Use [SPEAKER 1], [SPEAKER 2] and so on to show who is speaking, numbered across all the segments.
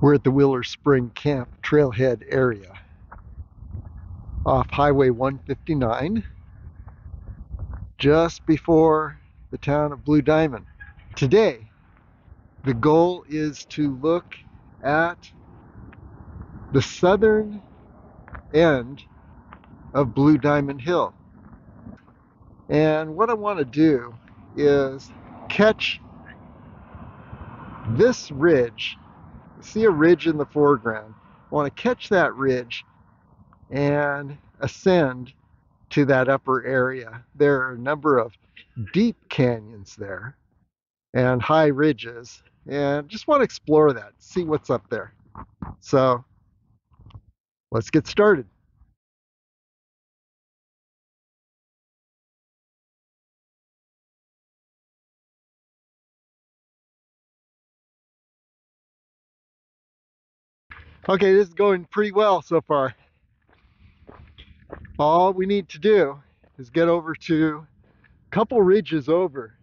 [SPEAKER 1] We're at the Wheeler Spring Camp Trailhead area off Highway 159, just before the town of Blue Diamond. Today, the goal is to look at the southern end of Blue Diamond Hill. And what I want to do is catch this ridge. See a ridge in the foreground. I want to catch that ridge and ascend to that upper area. There are a number of deep canyons there and high ridges, and just want to explore that, see what's up there. So let's get started. Okay, this is going pretty well so far. All we need to do is get over to a couple ridges over,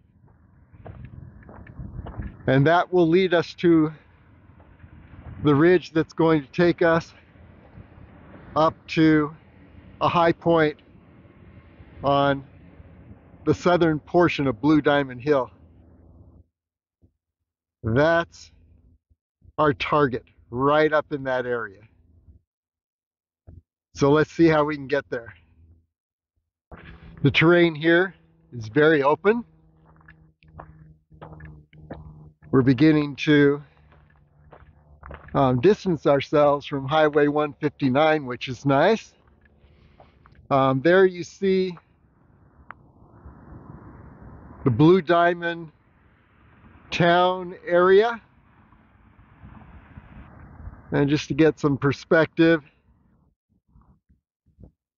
[SPEAKER 1] and that will lead us to the ridge that's going to take us up to a high point on the southern portion of Blue Diamond Hill. That's our target, right up in that area. So let's see how we can get there. The terrain here is very open. We're beginning to distance ourselves from Highway 159, which is nice. There you see the Blue Diamond town area. And just to get some perspective,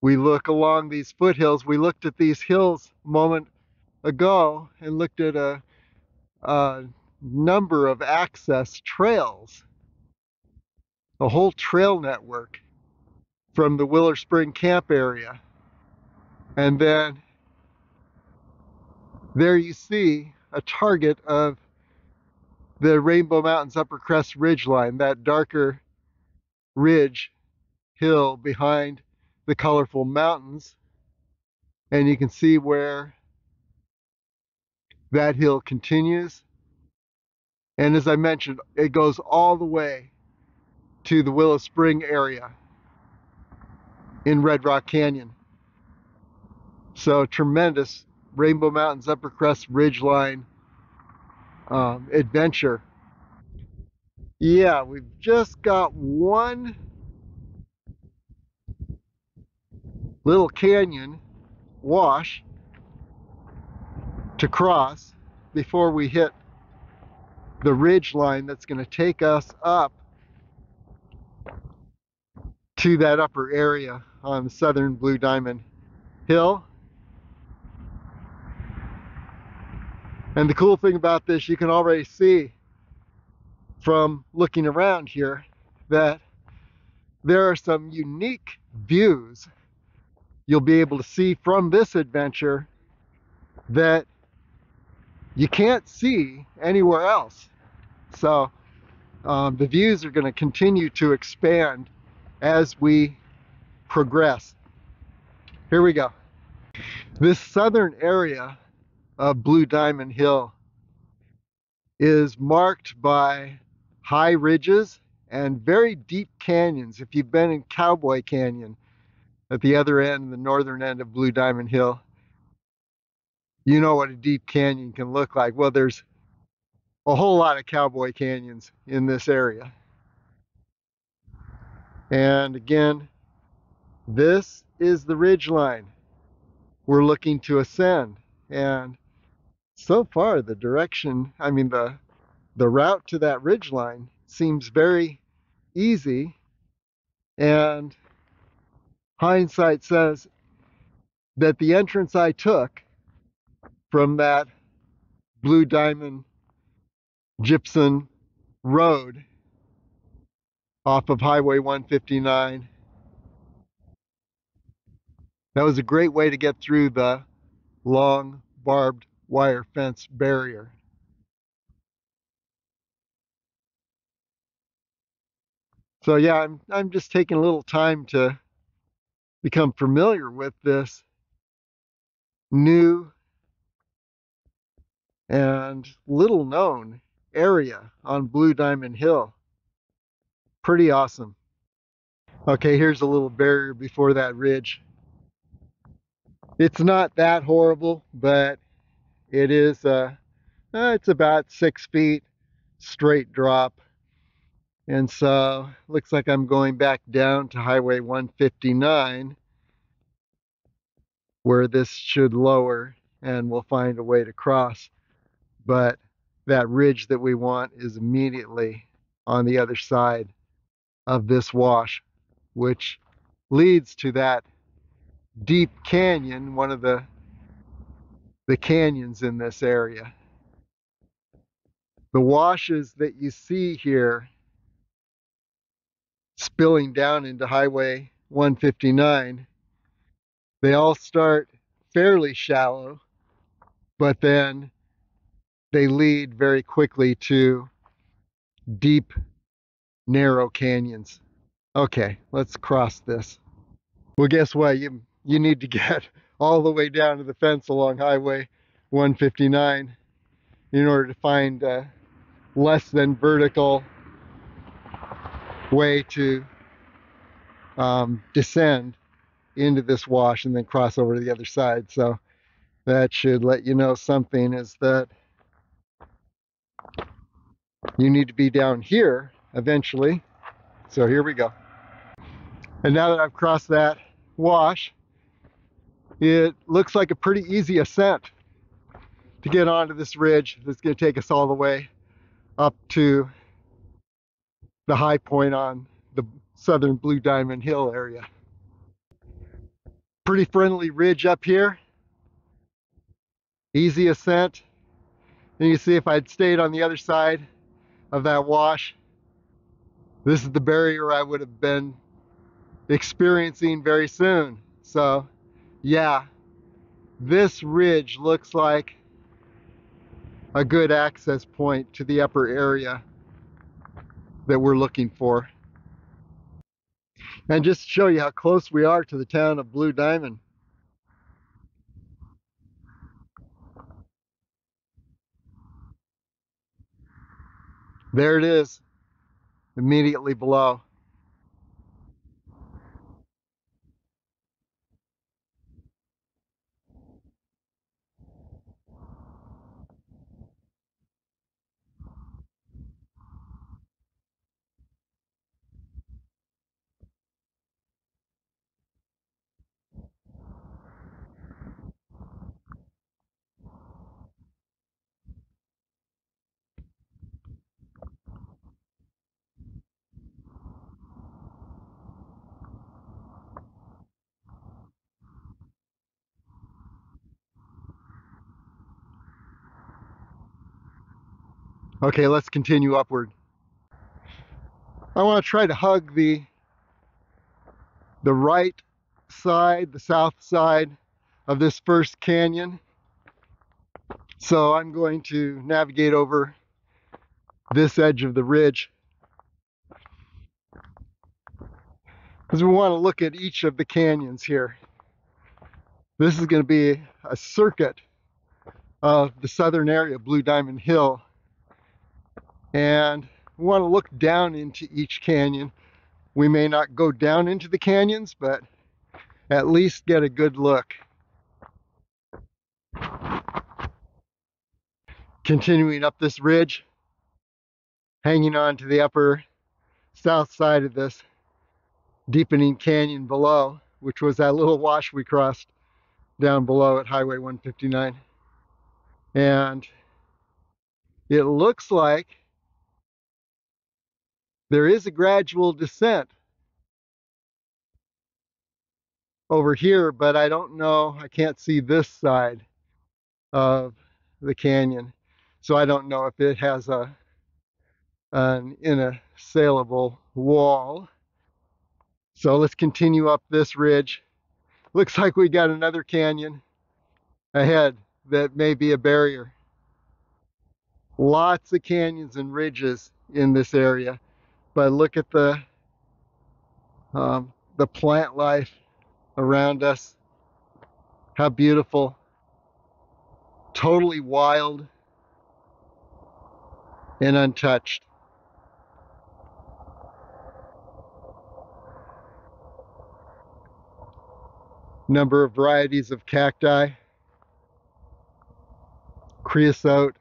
[SPEAKER 1] we look along these foothills. We looked at these hills a moment ago and looked at a number of access trails, a whole trail network from the Wheeler Spring Camp area. And then there you see a target of the Rainbow Mountains Upper Crest Ridgeline, that darker ridge hill behind the colorful mountains. And you can see where that hill continues. And as I mentioned, it goes all the way to the Willow Spring area in Red Rock Canyon. So tremendous Rainbow Mountains Upper Crest Ridgeline adventure. Yeah, we've just got one little canyon wash to cross before we hit the ridge line that's going to take us up to that upper area on the southern Blue Diamond Hill. And the cool thing about this, you can already see from looking around here that there are some unique views you'll be able to see from this adventure that you can't see anywhere else. So the views are going to continue to expand as we progress. Here we go. This southern area of Blue Diamond Hill is marked by high ridges and very deep canyons. If you've been in Cowboy Canyon at the other end, the northern end of Blue Diamond Hill, you know what a deep canyon can look like. Well, there's a whole lot of Cowboy Canyons in this area. And again, this is the ridgeline we're looking to ascend. And so far, the direction, the route to that ridgeline seems very easy. And hindsight says that the entrance I took from that Blue Diamond Gypsum road off of Highway 159, that was a great way to get through the long barbed wire fence barrier. So yeah, I'm just taking a little time to become familiar with this new and little known area on Blue Diamond Hill. Pretty awesome. Okay, here's a little barrier before that ridge. It's not that horrible, but it is it's about 6 feet straight drop. And so looks like I'm going back down to Highway 159 where this should lower and we'll find a way to cross. But that ridge that we want is immediately on the other side of this wash, which leads to that deep canyon, one of the canyons in this area. The washes that you see here spilling down into Highway 159, they all start fairly shallow, but then they lead very quickly to deep, narrow canyons. Okay, let's cross this. Well, guess what? You need to get all the way down to the fence along Highway 159 in order to find a less than vertical way to descend into this wash and then cross over to the other side. So that should let you know something, is that you need to be down here eventually. So here we go. And now that I've crossed that wash, it looks like a pretty easy ascent to get onto this ridge that's going to take us all the way up to the high point on the southern Blue Diamond Hill area. Pretty friendly ridge up here. Easy ascent. And you see if I'd stayed on the other side of that wash, this is the barrier I would have been experiencing very soon. So yeah, this ridge looks like a good access point to the upper area that we're looking for. And just to show you how close we are to the town of Blue Diamond, there it is, immediately below. Okay, let's continue upward. I want to try to hug the right side, the south side of this first canyon. So I'm going to navigate over this edge of the ridge, because we want to look at each of the canyons here. This is going to be a circuit of the southern area of Blue Diamond Hill, And we want to look down into each canyon. We may not go down into the canyons, but at least get a good look. Continuing up this ridge, hanging on to the upper south side of this deepening canyon below, which was that little wash we crossed down below at Highway 159. And it looks like there is a gradual descent over here, but I don't know, I can't see this side of the canyon. So I don't know if it has an inassailable wall. So let's continue up this ridge. Looks like we got another canyon ahead that may be a barrier. Lots of canyons and ridges in this area, but look at the plant life around us. How beautiful. Totally wild and untouched. Number of varieties of cacti, creosote,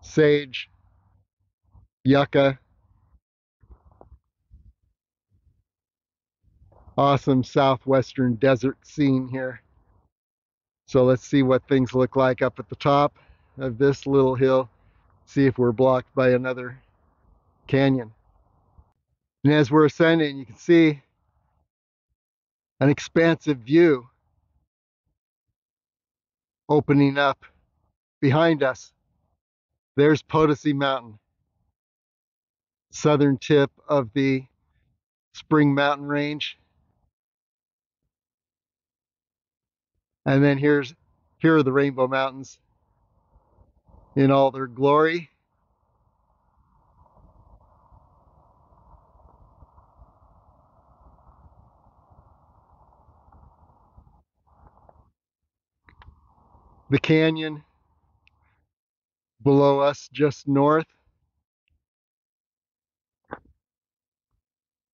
[SPEAKER 1] sage, yucca. Awesome southwestern desert scene here. So let's see what things look like up at the top of this little hill. See if we're blocked by another canyon. And as we're ascending, you can see an expansive view opening up behind us. There's Potosi Mountain, southern tip of the Spring Mountain Range. And then here are the Rainbow Mountains in all their glory. The canyon below us just north.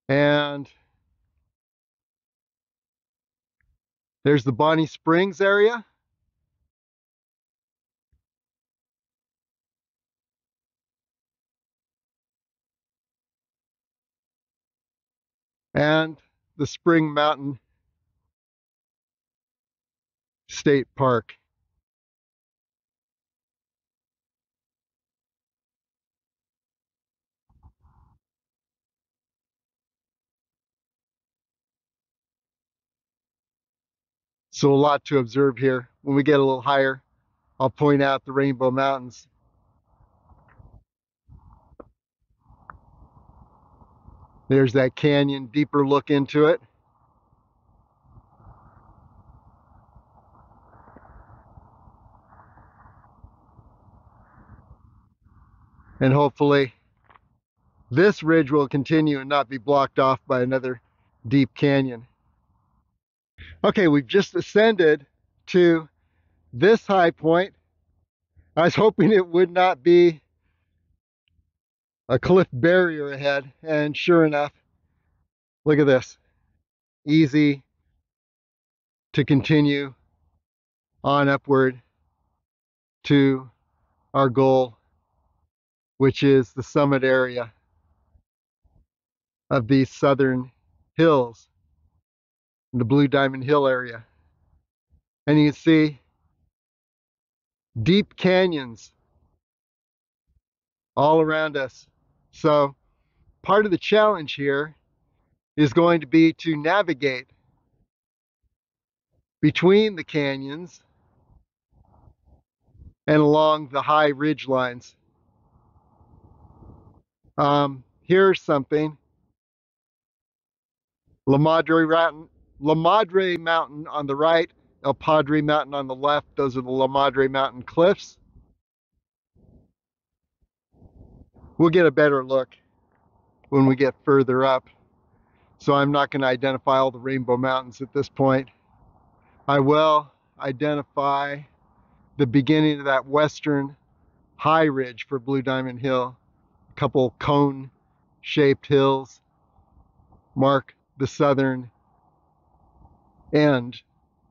[SPEAKER 1] And there's the Bonnie Springs area. And the Spring Mountain State Park. So a lot to observe here. When we get a little higher, I'll point out the Rainbow Mountains. There's that canyon, deeper look into it. And hopefully this ridge will continue and not be blocked off by another deep canyon. Okay, we've just ascended to this high point. I was hoping it would not be a cliff barrier ahead, and sure enough, look at this. Easy to continue on upward to our goal, which is the summit area of these southern hills, the Blue Diamond Hill area. And you can see deep canyons all around us. So part of the challenge here is going to be to navigate between the canyons and along the high ridge lines. Here's something. La Madre Mountain on the right, El Padre Mountain on the left. Those are the La Madre Mountain cliffs. We'll get a better look when we get further up. So I'm not going to identify all the Rainbow Mountains at this point. I will identify the beginning of that western high ridge for Blue Diamond Hill couple cone-shaped hills mark the southern end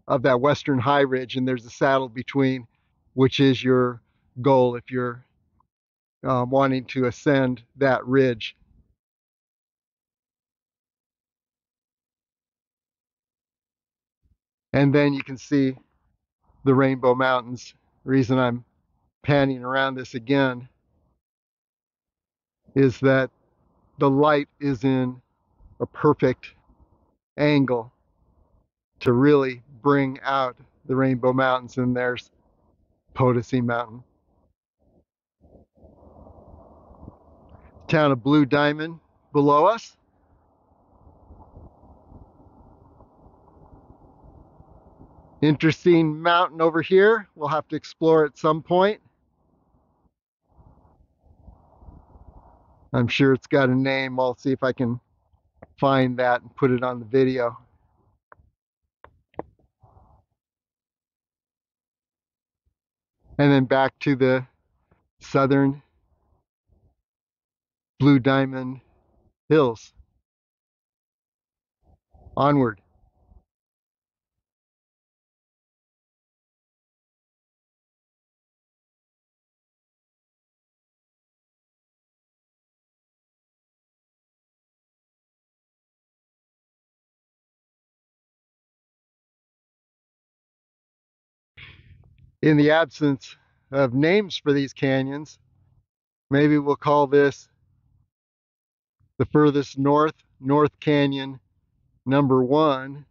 [SPEAKER 1] of that western high ridge, and there's a saddle between, which is your goal if you're wanting to ascend that ridge. And then you can see the Rainbow Mountains. The reason I'm panning around this again is that the light is in a perfect angle to really bring out the Rainbow Mountains. And there's Potosi Mountain. Town of Blue Diamond below us. Interesting mountain over here. We'll have to explore at some point. I'm sure it's got a name. I'll see if I can find that and put it on the video. And then back to the southern Blue Diamond Hills. Onward. In the absence of names for these canyons, maybe we'll call this the furthest North Canyon #1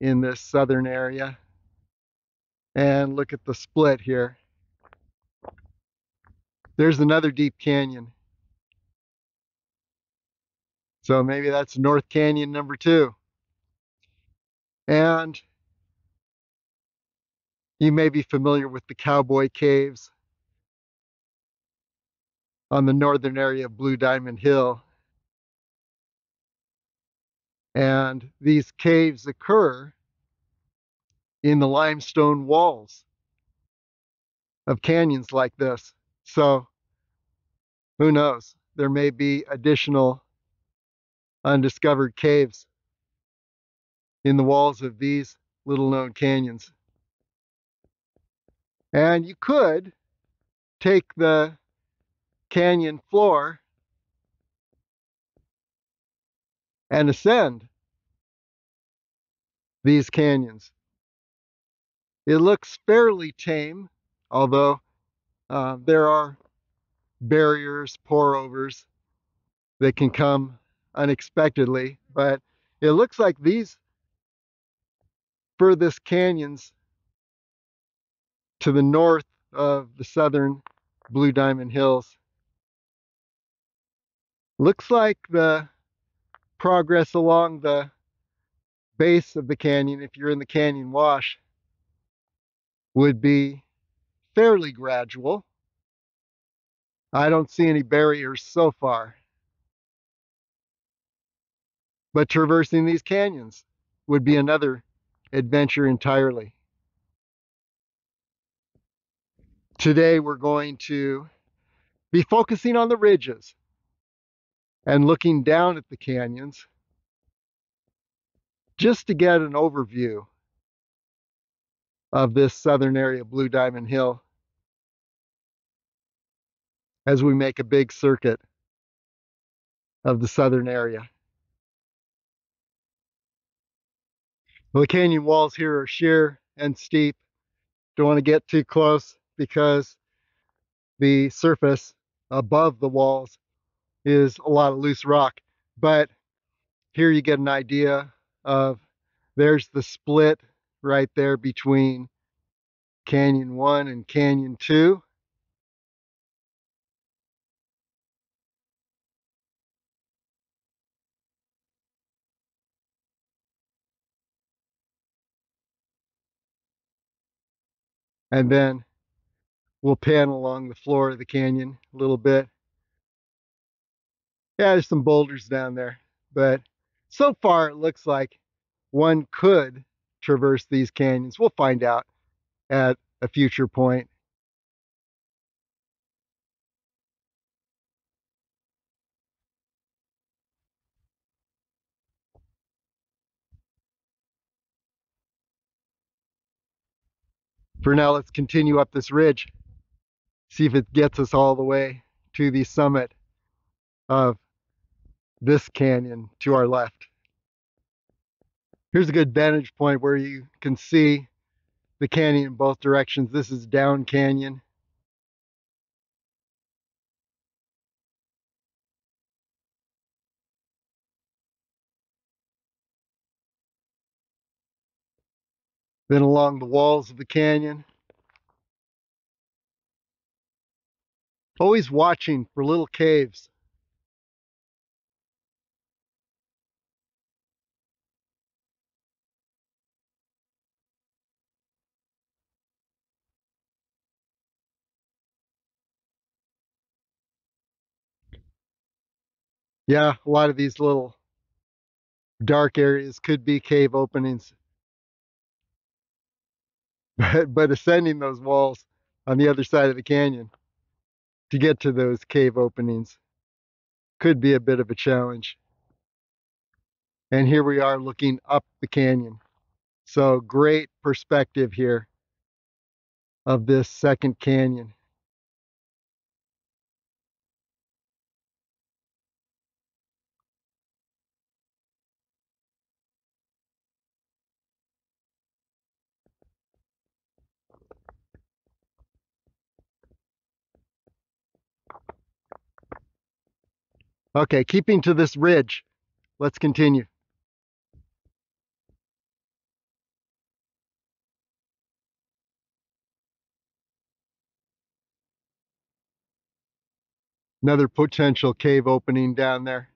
[SPEAKER 1] in this southern area. And look at the split here. There's another deep canyon. So maybe that's North Canyon #2. And you may be familiar with the Cowboy Caves on the northern area of Blue Diamond Hill. And these caves occur in the limestone walls of canyons like this. So who knows? There may be additional undiscovered caves in the walls of these little known canyons. And you could take the canyon floor and ascend these canyons. It looks fairly tame, although there are barriers, pour-overs that can come unexpectedly, but it looks like these furthest canyons to the north of the southern Blue Diamond Hills, looks like the progress along the base of the canyon, if you're in the canyon wash, would be fairly gradual. I don't see any barriers so far. But traversing these canyons would be another adventure entirely. Today we're going to be focusing on the ridges and looking down at the canyons just to get an overview of this southern area of Blue Diamond Hill as we make a big circuit of the southern area. Well, the canyon walls here are sheer and steep. Don't want to get too close because the surface above the walls is a lot of loose rock. But here you get an idea of, there's the split right there between Canyon 1 and Canyon 2. And then we'll pan along the floor of the canyon a little bit. Yeah, there's some boulders down there, but so far it looks like one could traverse these canyons. We'll find out at a future point. For now, let's continue up this ridge, see if it gets us all the way to the summit of this canyon to our left. Here's a good vantage point where you can see the canyon in both directions. This is down canyon. Then along the walls of the canyon. Always watching for little caves. Yeah, a lot of these little dark areas could be cave openings. But ascending those walls on the other side of the canyon to get to those cave openings could be a bit of a challenge. And here we are looking up the canyon. So great perspective here of this second canyon. Okay, keeping to this ridge, let's continue. Another potential cave opening down there.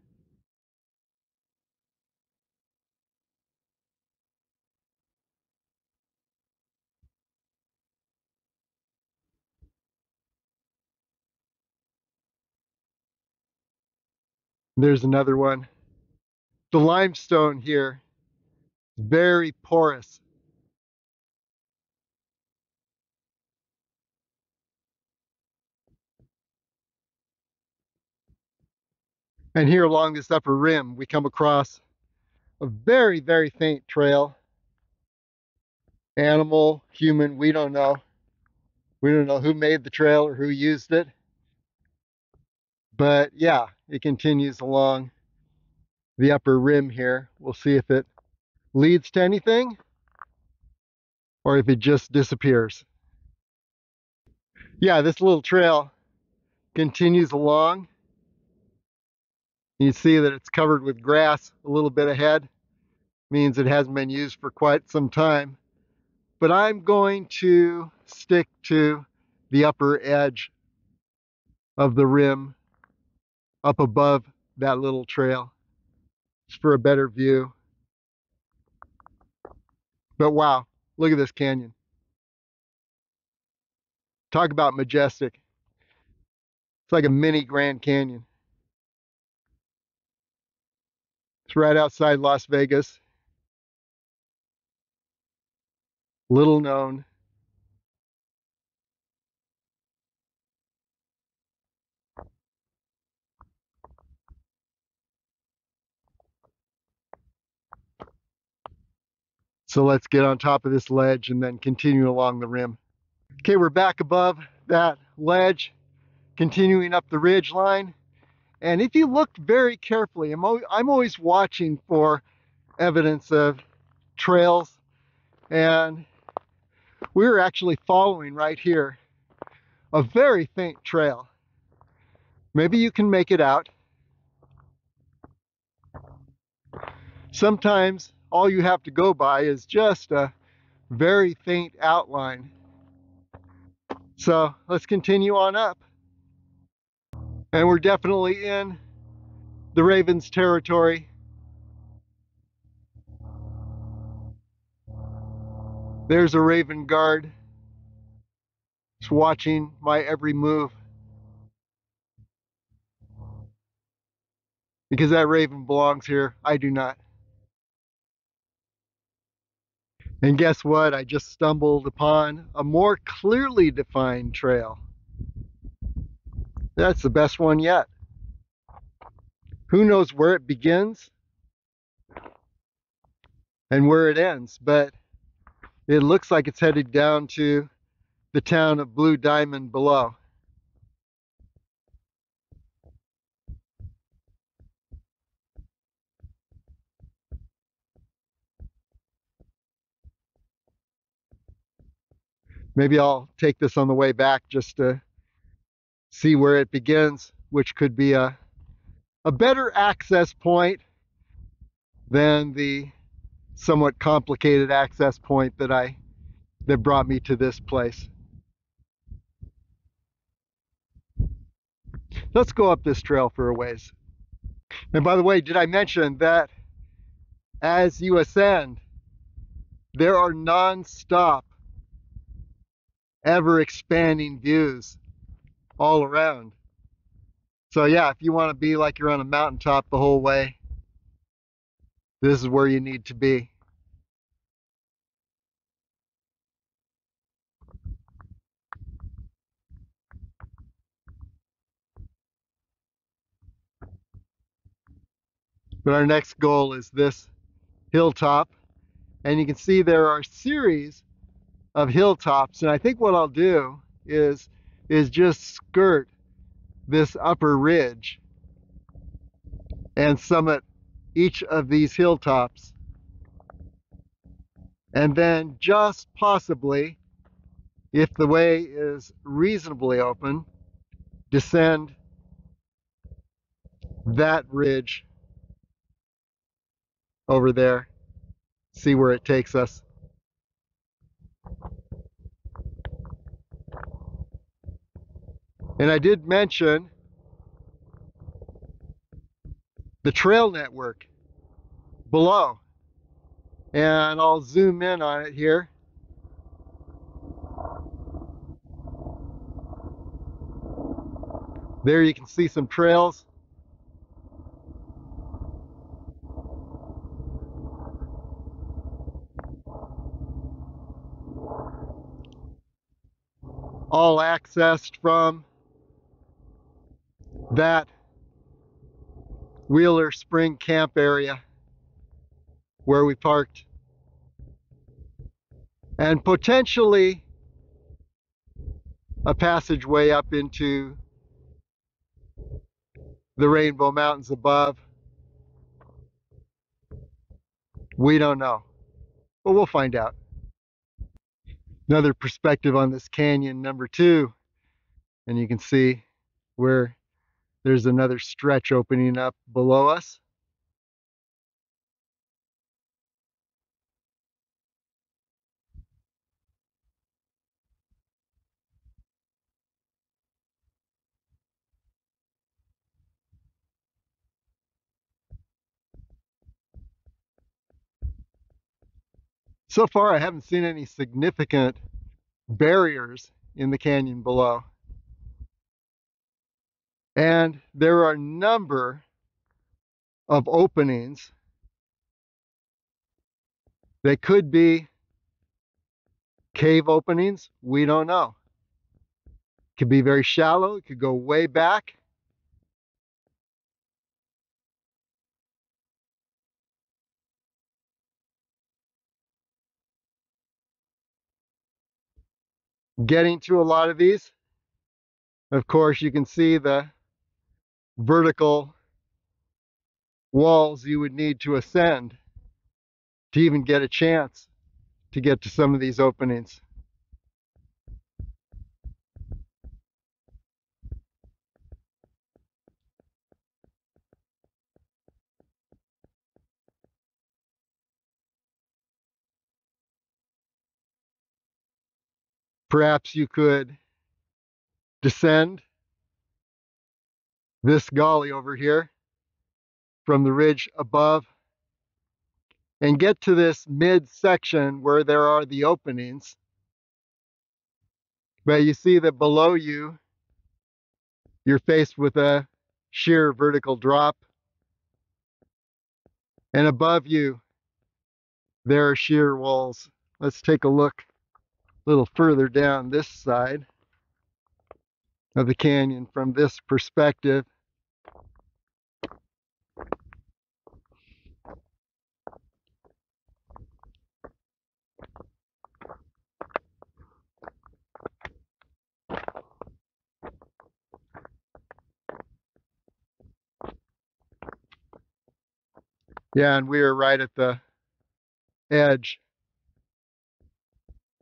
[SPEAKER 1] There's another one. The limestone here, very porous. And here along this upper rim, we come across a very, very faint trail. Animal, human, we don't know. We don't know who made the trail or who used it. But yeah, it continues along the upper rim here. We'll see if it leads to anything or if it just disappears. Yeah, this little trail continues along. You see that it's covered with grass a little bit ahead. Means it hasn't been used for quite some time. But I'm going to stick to the upper edge of the rim up above that little trail just for a better view. But wow, look at this canyon. Talk about majestic. It's like a mini Grand Canyon. It's right outside Las Vegas. Little known. So let's get on top of this ledge and then continue along the rim. Okay, we're back above that ledge, continuing up the ridge line. And if you look very carefully, I'm always watching for evidence of trails. And we were actually following right here a very faint trail. Maybe you can make it out. Sometimes all you have to go by is just a very faint outline. So let's continue on up. And we're definitely in the Ravens' territory. There's a Raven guard. It's watching my every move. Because that Raven belongs here, I do not. And guess what? I just stumbled upon a more clearly defined trail. That's the best one yet. Who knows where it begins and where it ends, but it looks like it's headed down to the town of Blue Diamond below. Maybe I'll take this on the way back just to see where it begins, which could be a better access point than the somewhat complicated access point that brought me to this place. Let's go up this trail for a ways. And by the way, did I mention that as you ascend, there are non-stop, ever expanding views all around. So yeah, if you want to be like you're on a mountaintop the whole way, this is where you need to be. But our next goal is this hilltop, and you can see there are a series of hilltops, and I think what I'll do is just skirt this upper ridge and summit each of these hilltops, and then just possibly, if the way is reasonably open, descend that ridge over there, see where it takes us. And I did mention the trail network below, and I'll zoom in on it here. There you can see some trails. All accessed from that Wheeler Spring Camp area where we parked, and potentially a passageway up into the Rainbow Mountains above. We don't know, but we'll find out. Another perspective on this canyon, number 2, and you can see where there's another stretch opening up below us. So far, I haven't seen any significant barriers in the canyon below. And there are a number of openings that could be cave openings. We don't know. It could be very shallow. It could go way back. Getting to a lot of these, of course, you can see the vertical walls you would need to ascend to even get a chance to get to some of these openings. Perhaps you could descend this gully over here from the ridge above and get to this mid-section where there are the openings. But you see that below you, you're faced with a sheer vertical drop. And above you, there are sheer walls. Let's take a look a little further down this side of the canyon from this perspective. Yeah, and we are right at the edge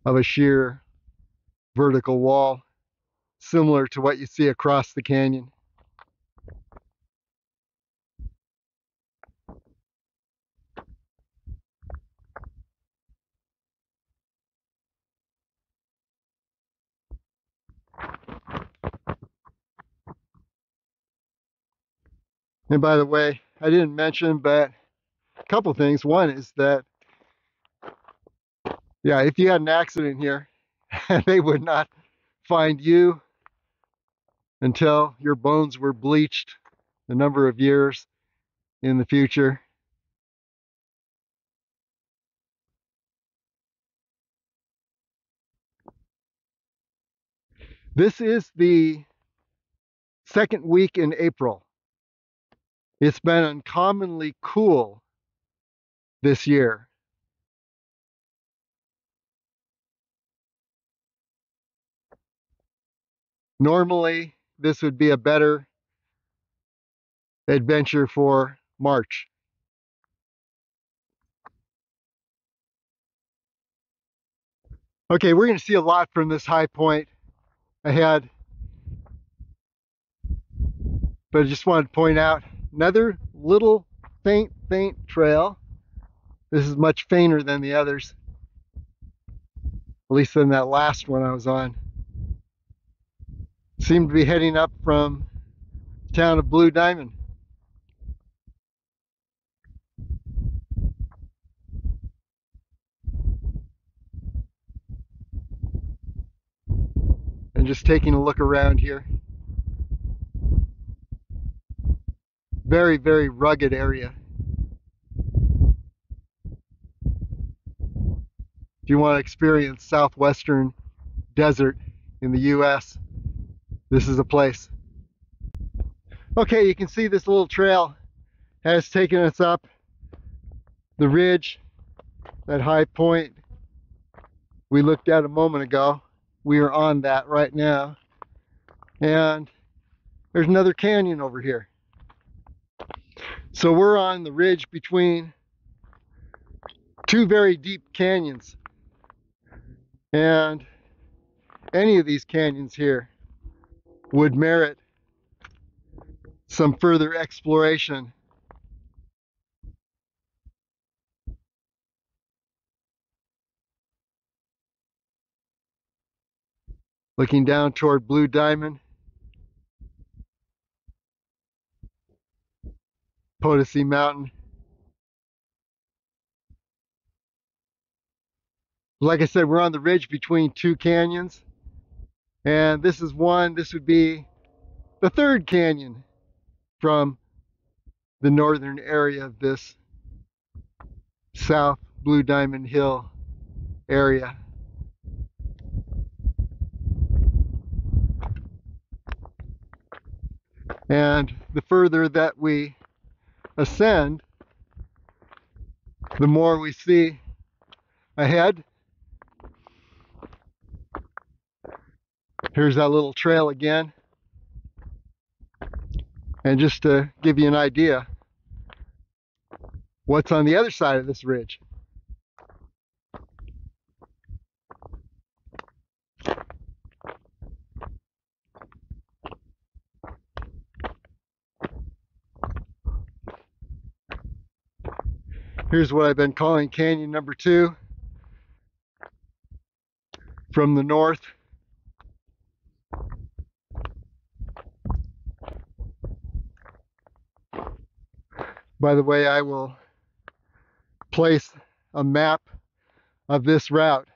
[SPEAKER 1] of a sheer vertical wall, similar to what you see across the canyon. And by the way, I didn't mention, but a couple things. One is that, yeah, if you had an accident here, they would not find you until your bones were bleached a number of years in the future. This is the second week in April. It's been uncommonly cool this year. Normally, this would be a better adventure for March. Okay, we're going to see a lot from this high point ahead, but I just wanted to point out another little faint trail. This is much fainter than the others, at least than that last one I was on. Seemed to be heading up from the town of Blue Diamond. And just taking a look around here. Very, very rugged area. If you want to experience Southwestern desert in the US, this is a place. Okay, you can see this little trail has taken us up the ridge, that high point we looked at a moment ago. We are on that right now. And there's another canyon over here. So we're on the ridge between two very deep canyons. And any of these canyons here would merit some further exploration. Looking down toward Blue Diamond, Potosi Mountain. Like I said, we're on the ridge between two canyons. And this is one, this would be the third canyon from the northern area of this South Blue Diamond Hill area. And the further that we ascend, the more we see ahead. Here's that little trail again. And just to give you an idea, what's on the other side of this ridge. Here's what I've been calling Canyon number 2 from the north. By the way, I will place a map of this route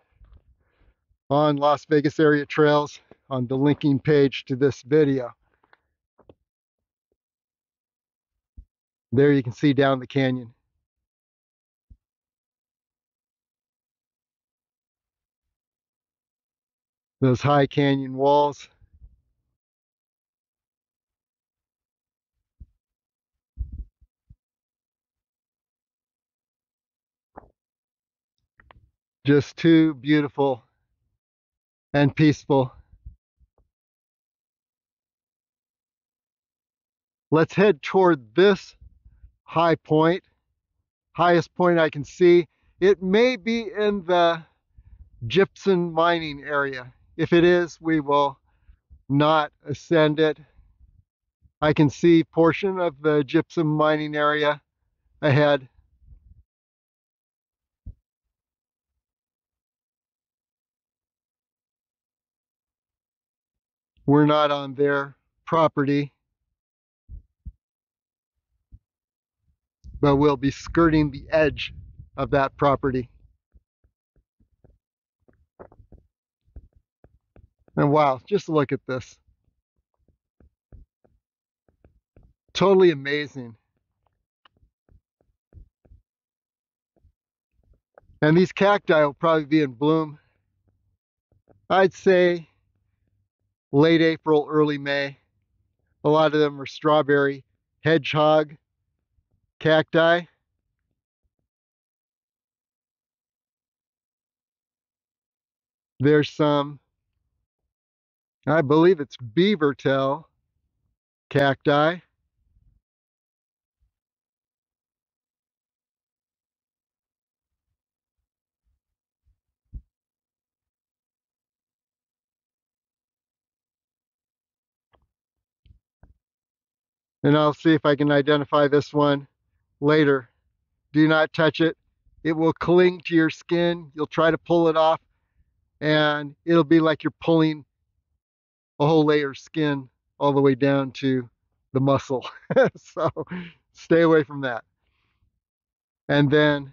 [SPEAKER 1] on Las Vegas Area Trails on the linking page to this video. There you can see down the canyon. Those high canyon walls. Just too beautiful and peaceful. Let's head toward this high point highest point I can see. It may be in the gypsum mining area. If it is, we will not ascend it. I can see portion of the gypsum mining area ahead. We're not on their property, but we'll be skirting the edge of that property. And wow, just look at this. Totally amazing. And these cacti will probably be in bloom, I'd say late April, early May. A lot of them are strawberry hedgehog cacti. There's some, I believe it's beaver tail cacti. And I'll see if I can identify this one later. Do not touch it. It will cling to your skin. You'll try to pull it off, and it'll be like you're pulling a whole layer of skin all the way down to the muscle. So stay away from that. And then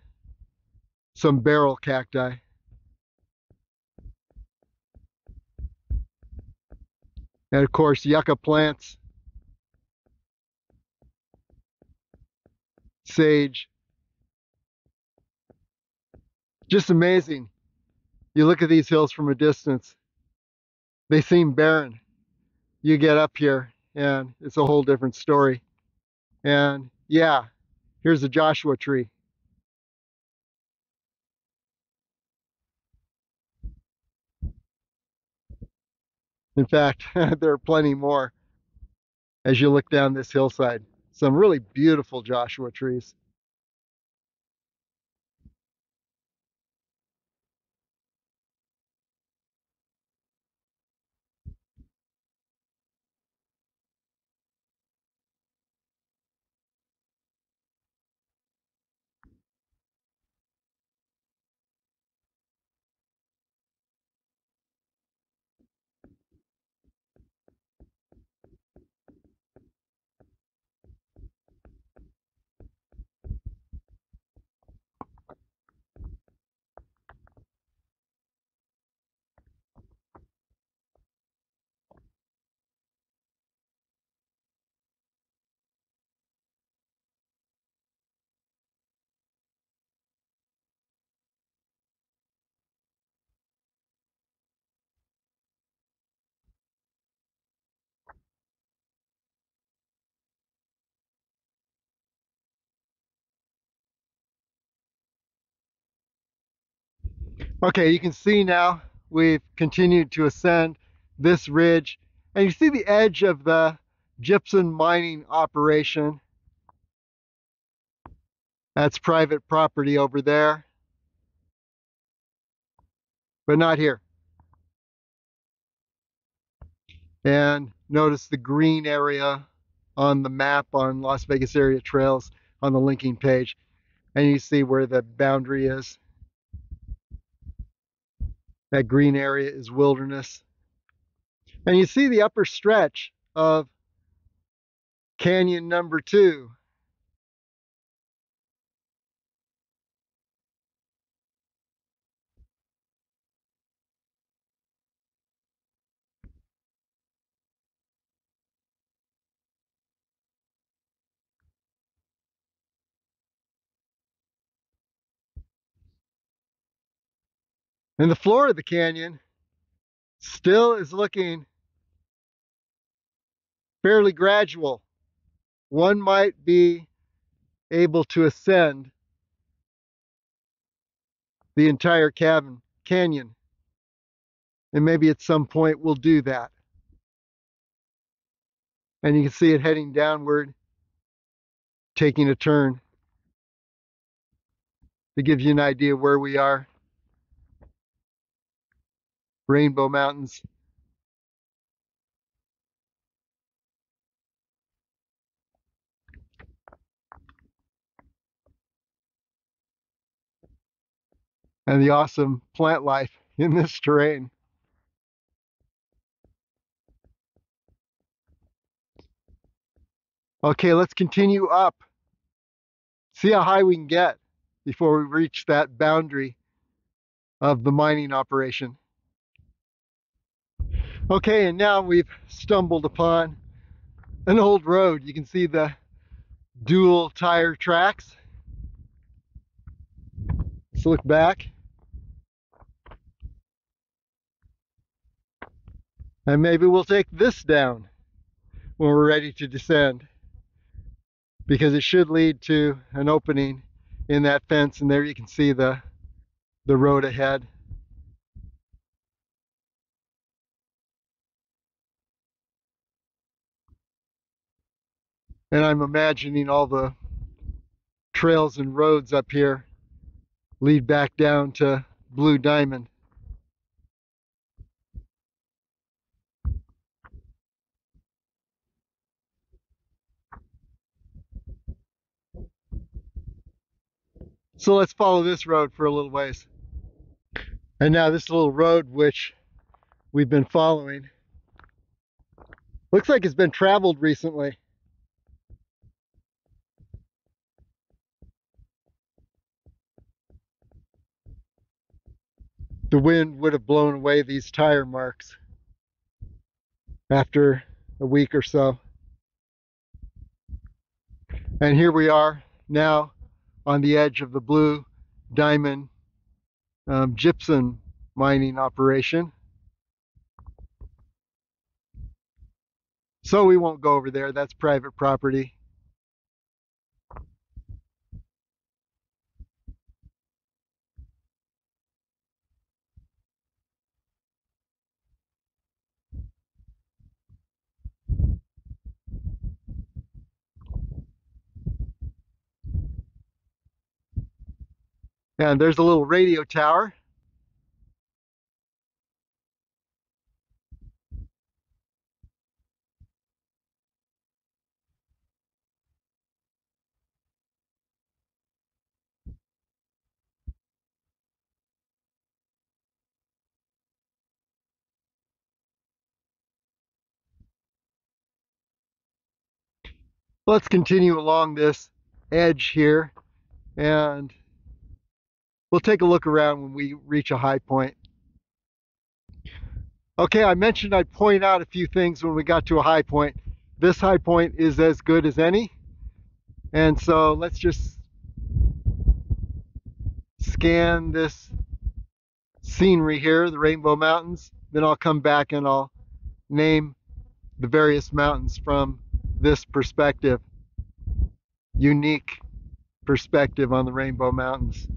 [SPEAKER 1] some barrel cacti. And of course, yucca plants, sage. Just amazing. You look at these hills from a distance, they seem barren. You get up here and it's a whole different story. And yeah, here's a Joshua tree. In fact, there are plenty more as you look down this hillside. Some really beautiful Joshua trees. Okay, you can see now we've continued to ascend this ridge, and you see the edge of the gypsum mining operation. That's private property over there, but not here. And notice the green area on the map on Las Vegas Area Trails on the linking page, and you see where the boundary is. That green area is wilderness. And you see the upper stretch of canyon number 2. And the floor of the canyon still is looking fairly gradual. One might be able to ascend the entire canyon. And maybe at some point we'll do that. And you can see it heading downward, taking a turn. to give you an idea where we are. Rainbow Mountains. And the awesome plant life in this terrain. Okay, let's continue up. See how high we can get before we reach that boundary of the mining operation. Okay, and now we've stumbled upon an old road. You can see the dual tire tracks. Let's look back. And maybe we'll take this down when we're ready to descend, because it should lead to an opening in that fence, and there you can see the road ahead. And I'm imagining all the trails and roads up here lead back down to Blue Diamond. So let's follow this road for a little ways. And now this little road which we've been following looks like it's been traveled recently. The wind would have blown away these tire marks after a week or so. And here we are now on the edge of the Blue Diamond gypsum mining operation. So we won't go over there, that's private property. And there's a little radio tower. Let's continue along this edge here, and we'll take a look around when we reach a high point. Okay, I mentioned I'd point out a few things when we got to a high point. This high point is as good as any. And so let's just scan this scenery here, the Rainbow Mountains. Then I'll come back and I'll name the various mountains from this perspective. Unique perspective on the Rainbow Mountains.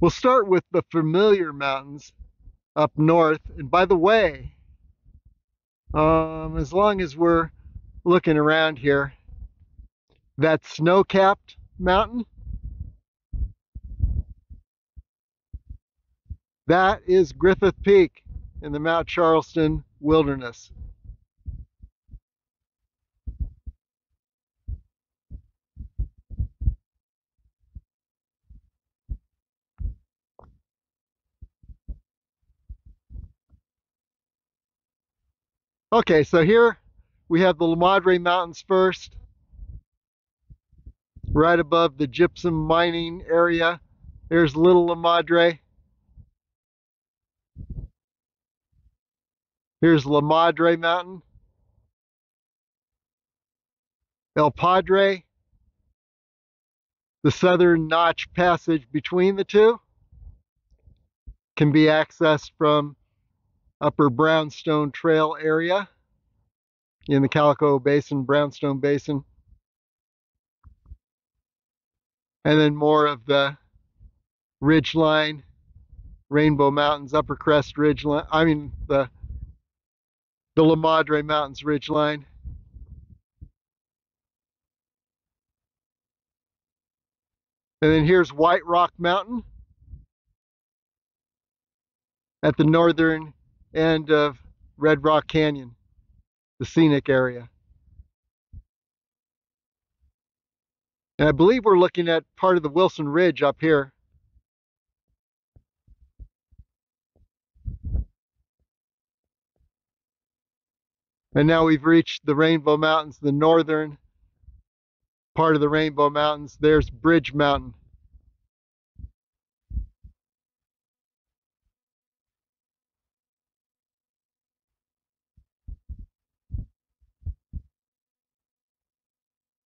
[SPEAKER 1] We'll start with the familiar mountains up north. And by the way, as long as we're looking around here, that snow-capped mountain, that is Griffith Peak in the Mount Charleston Wilderness. Okay, so here we have the La Madre Mountains first, right above the gypsum mining area. There's Little La Madre. Here's La Madre Mountain. El Padre, the southern notch passage between the two, can be accessed from Upper Brownstone Trail area in the Calico Basin, Brownstone Basin. And then more of the ridgeline Rainbow Mountains Upper Crest Ridgeline, the La Madre Mountains ridgeline. And then here's White Rock Mountain at the northern end of Red Rock Canyon, the scenic area. And I believe we're looking at part of the Wilson Ridge up here. And now we've reached the Rainbow Mountains, the northern part of the Rainbow Mountains. There's Bridge Mountain.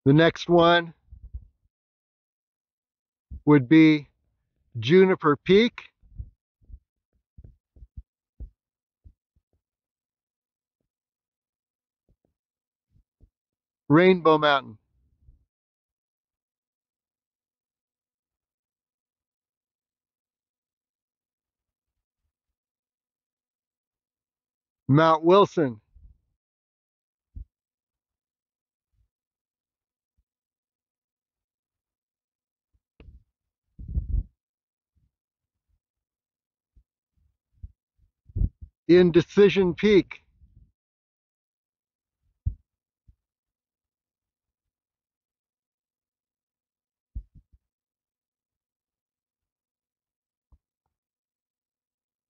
[SPEAKER 1] The next one would be Juniper Peak. Rainbow Mountain. Mount Wilson. Indecision Peak.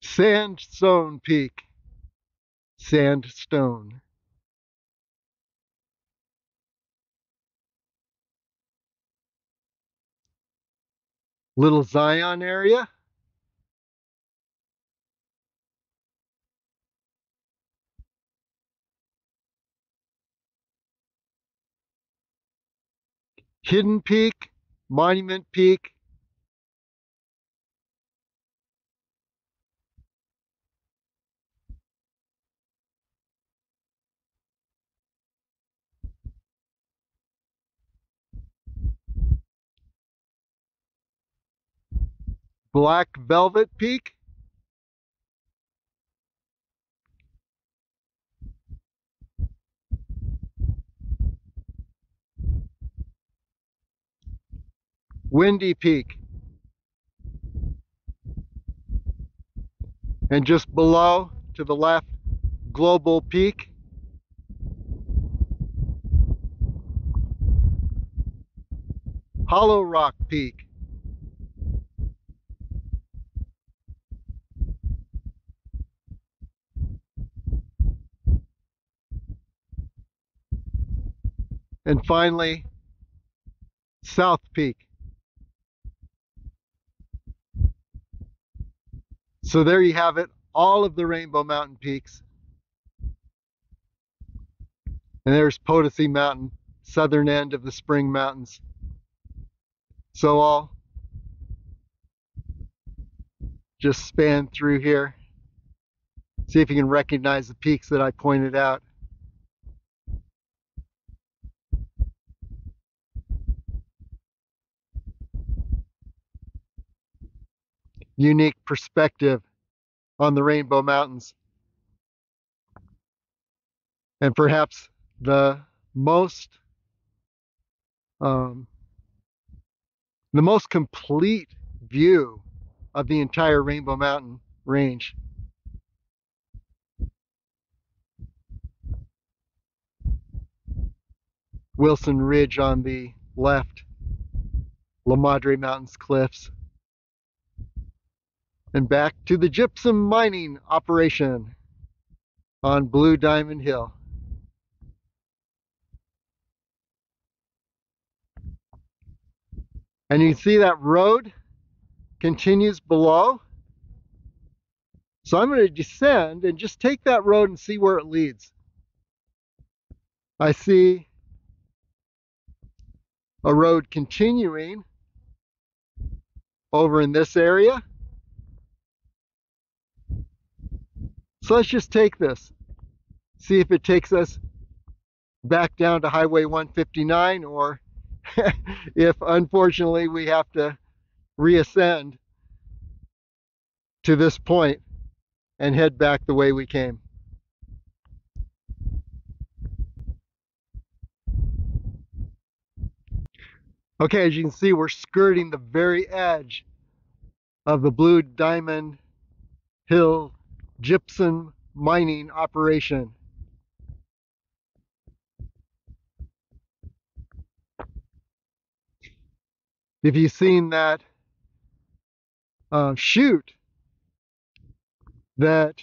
[SPEAKER 1] Sandstone Peak. Sandstone. Little Zion area. Hidden Peak, Monument Peak, Black Velvet Peak, Windy Peak, and just below to the left, Global Peak. Hollow Rock Peak. And finally, South Peak. So there you have it, all of the Rainbow Mountain peaks. And there's Potosi Mountain, southern end of the Spring Mountains. So I'll just span through here, see if you can recognize the peaks that I pointed out. Unique perspective on the Rainbow Mountains. And perhaps the most complete view of the entire Rainbow Mountain range. Wilson Ridge on the left, La Madre Mountains cliffs, and back to the gypsum mining operation on Blue Diamond Hill. And you can see that road continues below. So I'm going to descend and just take that road and see where it leads. I see a road continuing over in this area. So let's just take this, see if it takes us back down to Highway 159, or if unfortunately we have to reascend. to this point and head back the way we came. Okay, as you can see, we're skirting the very edge of the Blue Diamond Hill gypsum mining operation. If you've seen that chute that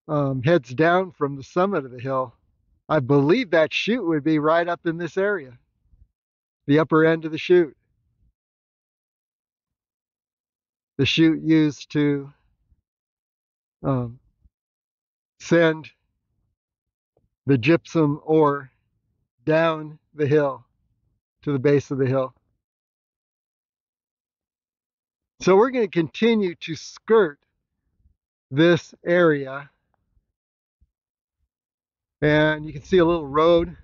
[SPEAKER 1] heads down from the summit of the hill, I believe that chute would be right up in this area, the upper end of the chute. The chute used to send the gypsum ore down the hill to the base of the hill. So we're going to continue to skirt this area, and you can see a little road,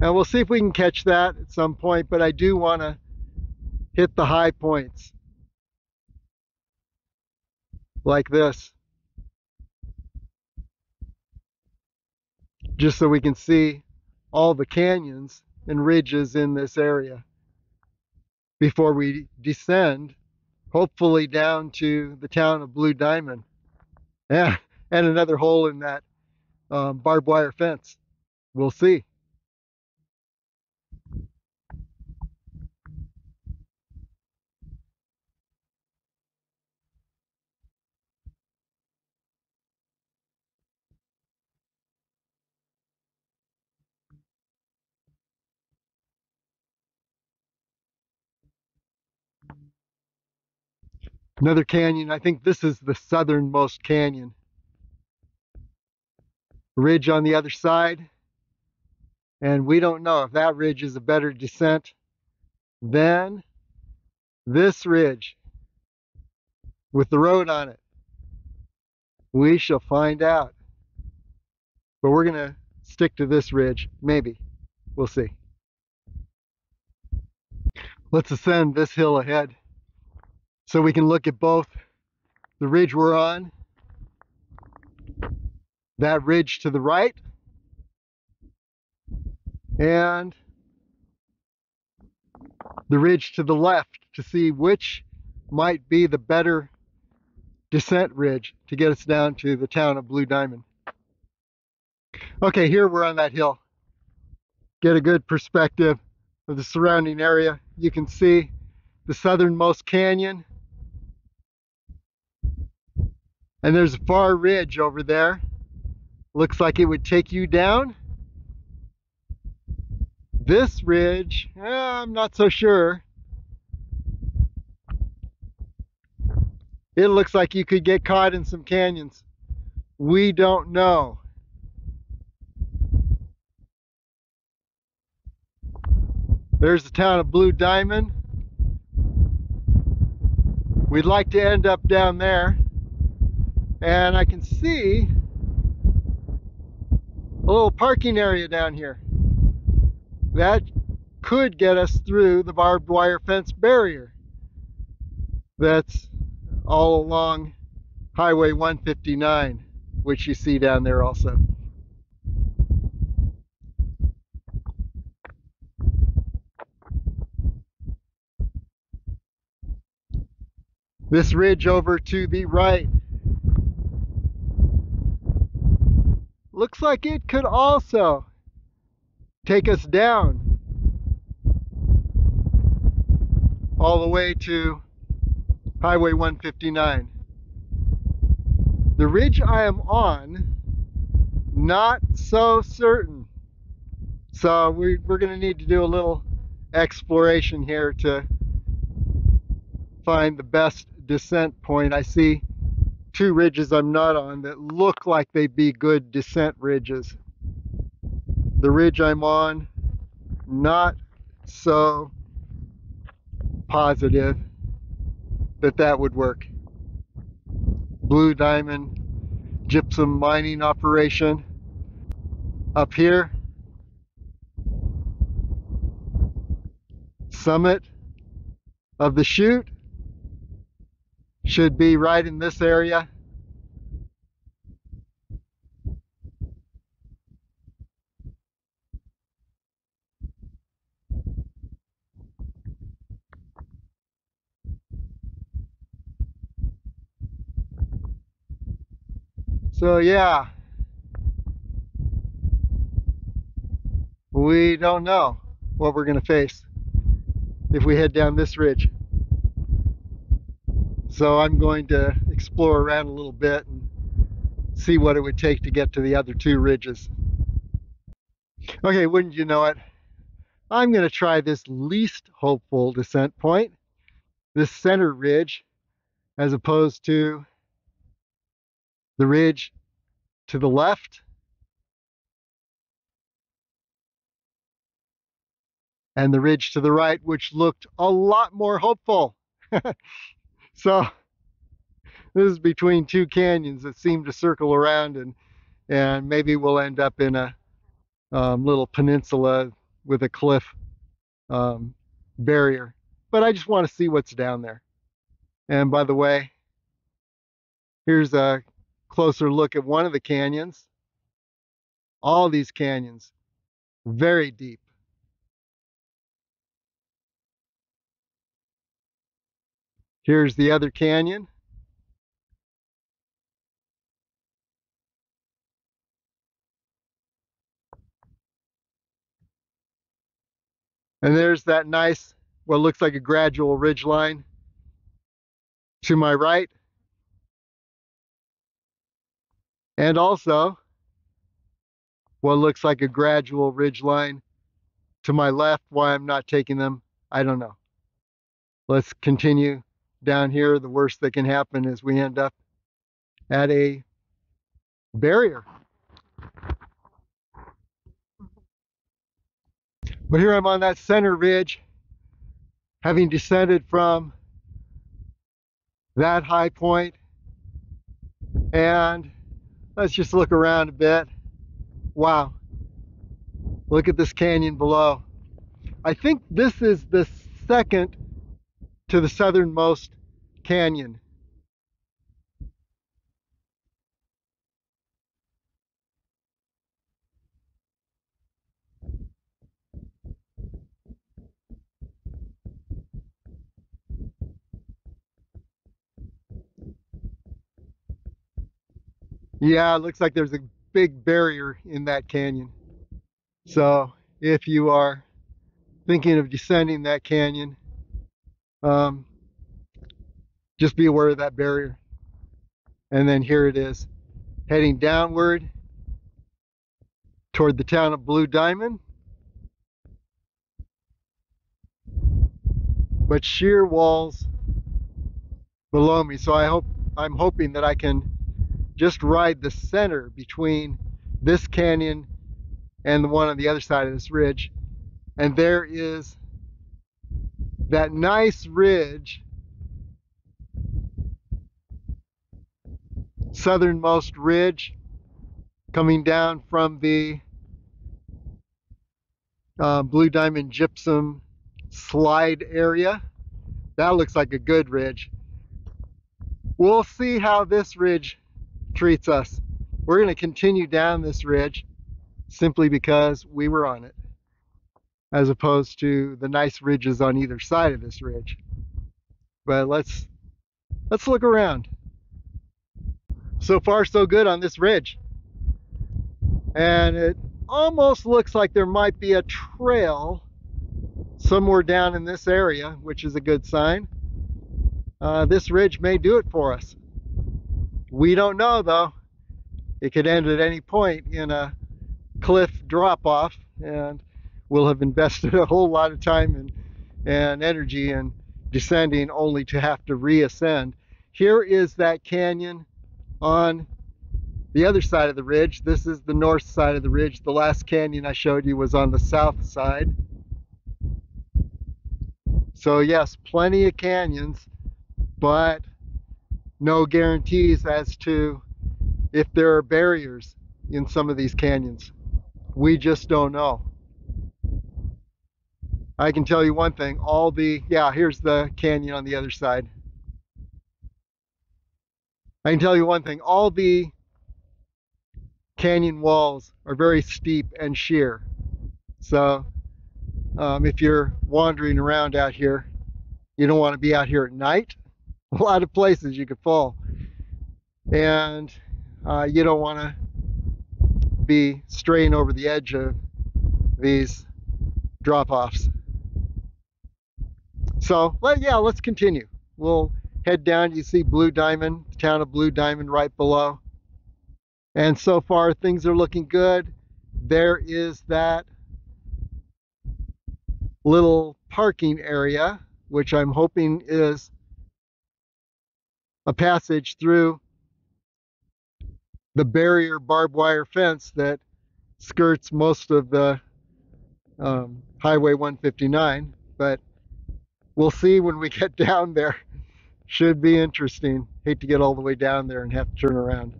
[SPEAKER 1] and we'll see if we can catch that at some point, but I do want to hit the high points like this, just so we can see all the canyons and ridges in this area before we descend, hopefully down to the town of Blue Diamond. Yeah, and another hole in that barbed wire fence. We'll see. Another canyon. I think this is the southernmost canyon. Ridge on the other side. And we don't know if that ridge is a better descent than this ridge with the road on it. We shall find out. But we're going to stick to this ridge. Maybe. We'll see. Let's ascend this hill ahead so we can look at both the ridge we're on, that ridge to the right, and the ridge to the left to see which might be the better descent ridge to get us down to the town of Blue Diamond. Okay, here we're on that hill. Get a good perspective of the surrounding area. You can see the southernmost canyon, and there's a far ridge over there. Looks like it would take you down. This ridge, I'm not so sure. It looks like you could get caught in some canyons. We don't know. There's the town of Blue Diamond. We'd like to end up down there. And I can see a little parking area down here. That could get us through the barbed wire fence barrier that's all along Highway 159, which you see down there also. This ridge over to the right looks like it could also take us down all the way to Highway 159. The ridge I am on, not so certain. So we're going to need to do a little exploration here to find the best descent point. I see two ridges I'm not on that look like they'd be good descent ridges. The ridge I'm on, not so positive that that would work. Blue Diamond gypsum mining operation up here. Summit of the chute should be right in this area. So yeah, we don't know what we're going to face if we head down this ridge. So I'm going to explore around a little bit and see what it would take to get to the other two ridges. Okay, wouldn't you know it, I'm going to try this least hopeful descent point, this center ridge, as opposed to the ridge to the left and the ridge to the right, which looked a lot more hopeful. So this is between two canyons that seem to circle around, and maybe we'll end up in a little peninsula with a cliff barrier. But I just want to see what's down there. And by the way, here's a closer look at one of the canyons. All these canyons, very deep. Here's the other canyon. And there's that nice, what looks like a gradual ridge line to my right. And also what looks like a gradual ridge line to my left. Why I'm not taking them, I don't know. Let's continue down here. The worst that can happen is we end up at a barrier. But here I'm on that center ridge, having descended from that high point. And let's just look around a bit. Wow. Look at this canyon below. I think this is the second to the southernmost canyon. Yeah, it looks like there's a big barrier in that canyon. So if you are thinking of descending that canyon, just be aware of that barrier. And then here it is, heading downward toward the town of Blue Diamond. But sheer walls below me. So I'm hoping that I can just ride the center between this canyon and the one on the other side of this ridge. And there is that nice ridge, southernmost ridge, coming down from the Blue Diamond Gypsum slide area. That looks like a good ridge. We'll see how this ridge treats us. We're going to continue down this ridge simply because we were on it, as opposed to the nice ridges on either side of this ridge. But let's look around. So far so good on this ridge. And it almost looks like there might be a trail somewhere down in this area, which is a good sign. This ridge may do it for us. We don't know though. It could end at any point in a cliff drop-off, and we'll have invested a whole lot of time and energy in descending only to have to reascend. Here is that canyon on the other side of the ridge. This is the north side of the ridge. The last canyon I showed you was on the south side. So yes, plenty of canyons, but no guarantees as to if there are barriers in some of these canyons. We just don't know. I can tell you one thing, yeah, here's the canyon on the other side. I can tell you one thing, all the canyon walls are very steep and sheer. So if you're wandering around out here, you don't want to be out here at night. A lot of places you could fall. And you don't want to be straying over the edge of these drop-offs. So, yeah, let's continue. We'll head down. You see Blue Diamond, the town of Blue Diamond right below. And so far, things are looking good. There is that little parking area, which I'm hoping is a passage through the barrier barbed wire fence that skirts most of the Highway 159. But we'll see when we get down there. Should be interesting. Hate to get all the way down there and have to turn around.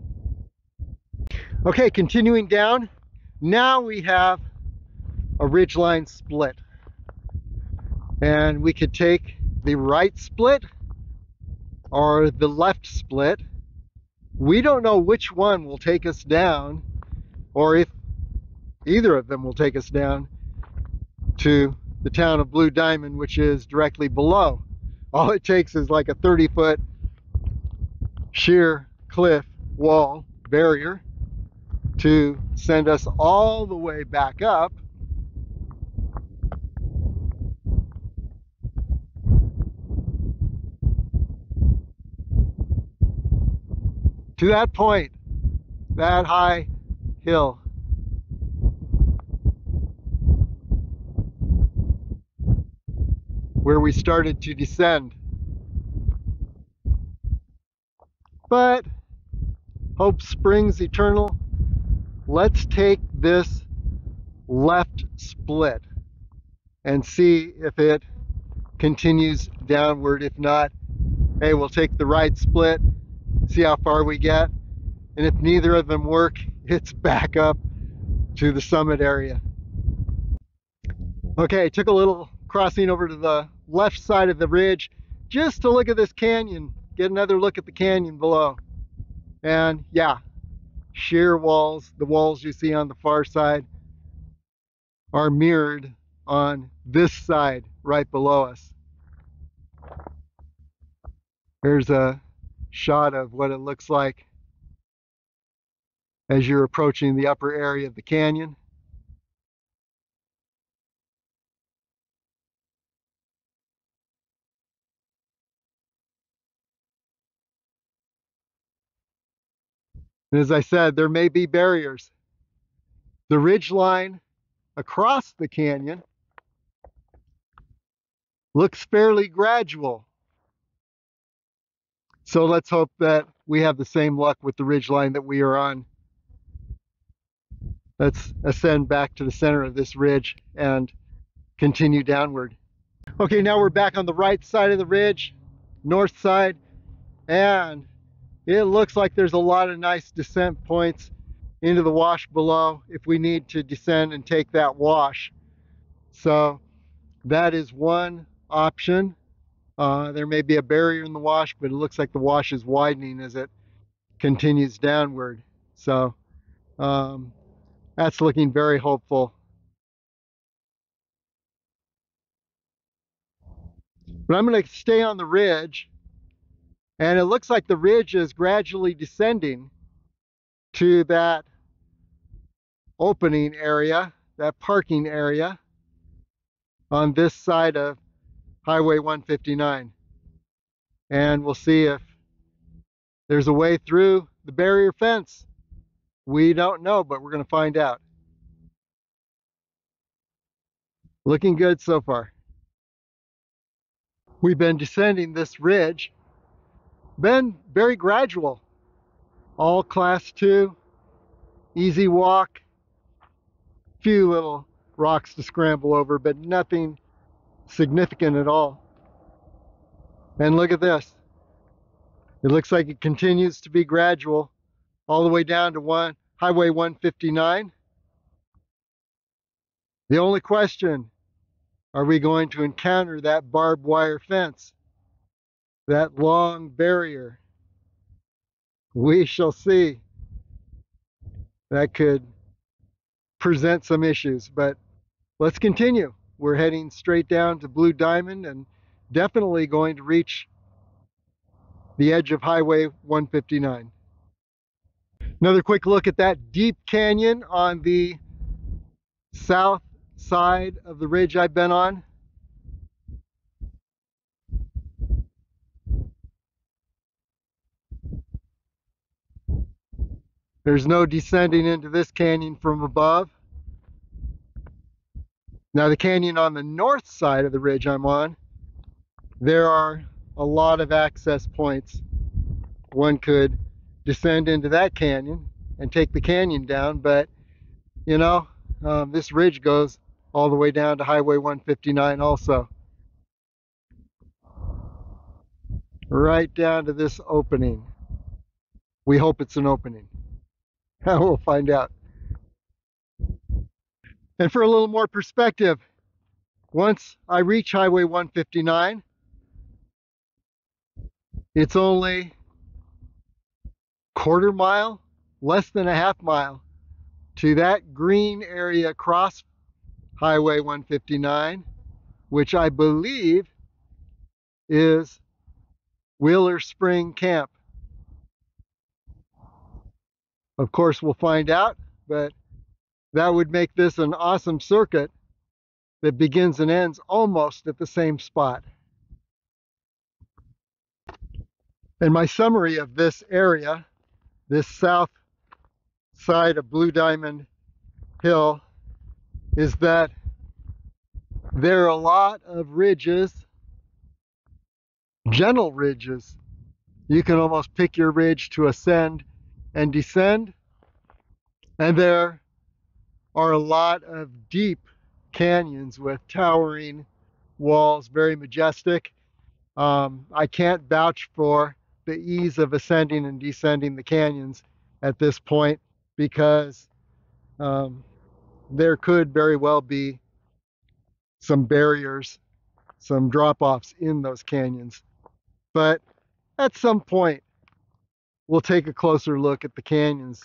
[SPEAKER 1] Okay, continuing down. Now we have a ridgeline split. And we could take the right split or the left split. We don't know which one will take us down, or if either of them will take us down to the town of Blue Diamond, which is directly below. All it takes is like a 30-foot sheer cliff wall barrier to send us all the way back up to that point, that high hill. Where we started to descend. But hope springs eternal. Let's take this left split and see if it continues downward. If not, hey, we'll take the right split, see how far we get. And if neither of them work, it's back up to the summit area. Okay, took a little crossing over to the left side of the ridge just to look at this canyon, get another look at the canyon below. And yeah, sheer walls, the walls you see on the far side are mirrored on this side right below us. Here's a shot of what it looks like as you're approaching the upper area of the canyon. And as I said, there may be barriers. The ridge line across the canyon looks fairly gradual. So let's hope that we have the same luck with the ridge line that we are on. Let's ascend back to the center of this ridge and continue downward. Okay, now we're back on the right side of the ridge, north side, and it looks like there's a lot of nice descent points into the wash below if we need to descend and take that wash. So that is one option. There may be a barrier in the wash, but it looks like the wash is widening as it continues downward. So that's looking very hopeful. But I'm going to stay on the ridge, and it looks like the ridge is gradually descending to that opening area, that parking area on this side of Highway 159. And we'll see if there's a way through the barrier fence. We don't know, but we're going to find out. Looking good so far. We've been descending this ridge, been very gradual, all class 2, easy walk, few little rocks to scramble over, but nothing significant at all. And look at this. It looks like it continues to be gradual all the way down to Highway 159. The only question are we going to encounter that barbed wire fence, that long barrier? We shall see. That could present some issues, but let's continue. We're heading straight down to Blue Diamond and definitely going to reach the edge of Highway 159. Another quick look at that deep canyon on the south side of the ridge I've been on. There's no descending into this canyon from above. Now the canyon on the north side of the ridge I'm on, there are a lot of access points. One could descend into that canyon and take the canyon down, but you know, this ridge goes all the way down to Highway 159 also. Right down to this opening. We hope it's an opening. We'll find out. And for a little more perspective, once I reach Highway 159, it's only quarter mile, less than a half mile to that green area across Highway 159, which I believe is Wheeler Spring Camp. Of course, we'll find out, but that would make this an awesome circuit that begins and ends almost at the same spot. And my summary of this area, this south side of Blue Diamond Hill, is that there are a lot of ridges, gentle ridges. You can almost pick your ridge to ascend and descend. And there are a lot of deep canyons with towering walls, very majestic. I can't vouch for the ease of ascending and descending the canyons at this point because there could very well be some barriers, some drop-offs in those canyons. But at some point, we'll take a closer look at the canyons.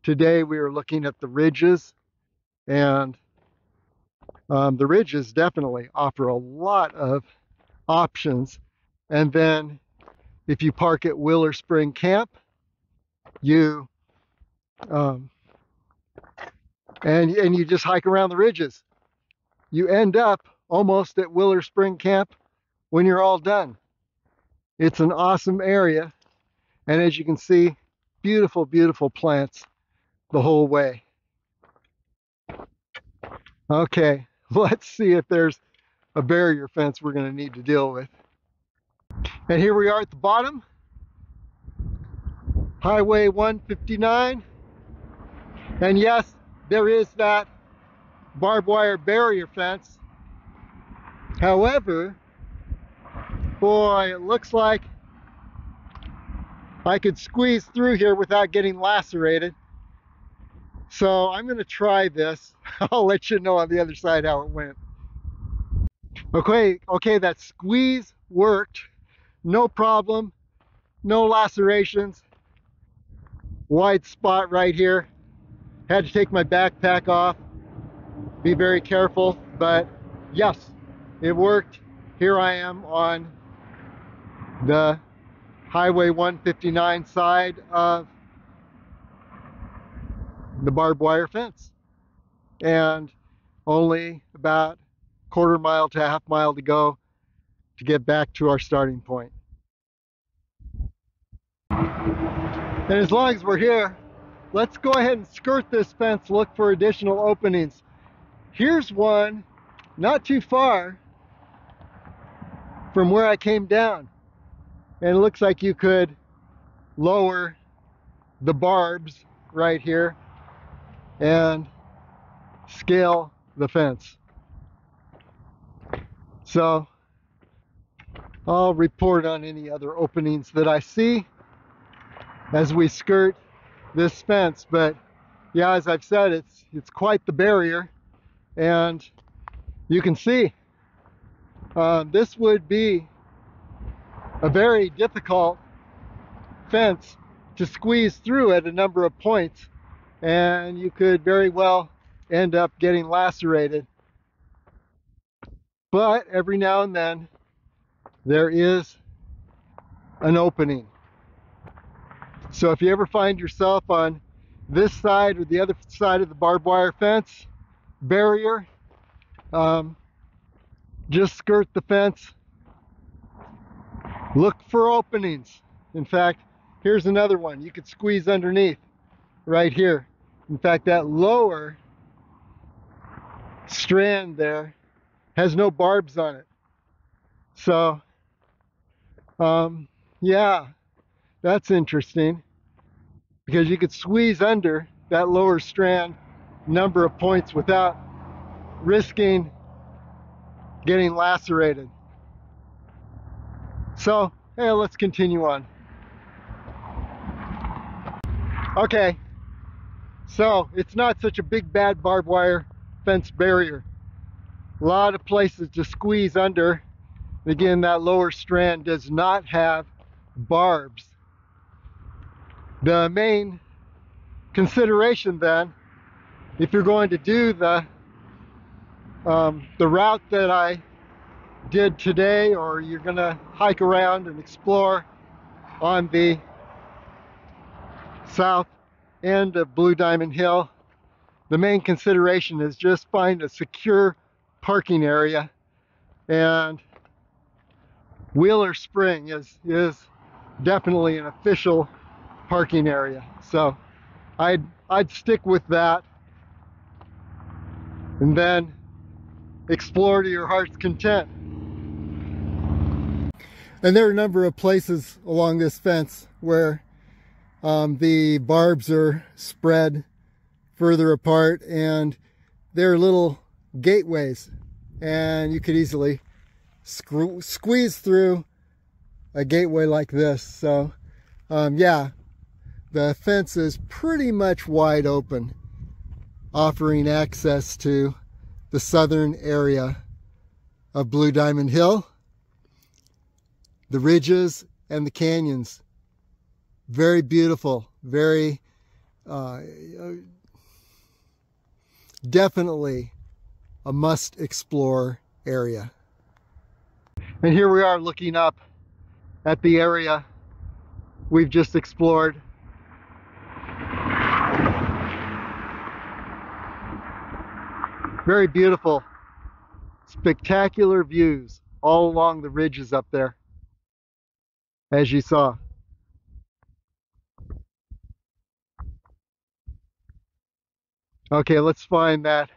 [SPEAKER 1] Today we are looking at the ridges, and the ridges definitely offer a lot of options. And then if you park at Wheeler Spring Camp, you and you just hike around the ridges, you end up almost at Wheeler Spring Camp when you're all done. It's an awesome area, and as you can see, beautiful, beautiful plants the whole way. Okay, let's see if there's a barrier fence we're going to need to deal with. And here we are at the bottom, Highway 159. And yes, there is that barbed wire barrier fence. However, boy, it looks like I could squeeze through here without getting lacerated. So I'm going to try this. I'll let you know on the other side how it went. Okay, that squeeze worked. No problem. No lacerations. Wide spot right here. Had to take my backpack off. Be very careful, but yes, it worked. Here I am on the Highway 159 side of the barbed wire fence, and only about quarter mile to a half mile to go to get back to our starting point. And as long as we're here, let's go ahead and skirt this fence, look for additional openings. Here's one not too far from where I came down, and it looks like you could lower the barbs right here and scale the fence. So I'll report on any other openings that I see as we skirt this fence. But yeah, as I've said, it's quite the barrier, and you can see This would be a very difficult fence to squeeze through at a number of points, and you could very well end up getting lacerated. But every now and then there is an opening. So if you ever find yourself on this side or the other side of the barbed wire fence barrier, just skirt the fence, look for openings. In fact, here's another one you could squeeze underneath right here. In fact, that lower strand there has no barbs on it. So yeah, that's interesting, because you could squeeze under that lower strand a number of points without risking getting lacerated. So, hey, let's continue on. Okay, so it's not such a big bad barbed wire fence barrier. A lot of places to squeeze under. Again, that lower strand does not have barbs. The main consideration then, if you're going to do the route that I did today, or you're going to hike around and explore on the south end of Blue Diamond Hill, the main consideration is just find a secure parking area. And Wheeler Spring is definitely an official parking area, so I'd stick with that, and then explore to your heart's content. And there are a number of places along this fence where the barbs are spread further apart, and there are little gateways, and you could easily squeeze through a gateway like this. So yeah, the fence is pretty much wide open, offering access to the southern area of Blue Diamond Hill, the ridges and the canyons. Very beautiful, very definitely a must explore area. And here we are looking up at the area we've just explored. Very beautiful, spectacular views all along the ridges up there, as you saw. Okay, let's find that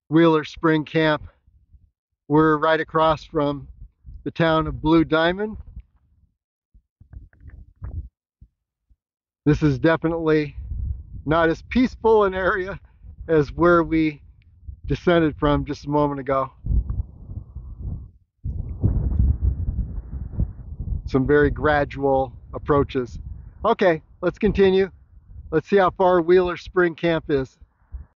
[SPEAKER 1] Wheeler Spring Camp. We're right across from the town of Blue Diamond. This is definitely not as peaceful an area as where we descended from just a moment ago. Some very gradual approaches. Okay, let's continue. Let's see how far Wheeler Spring Camp is.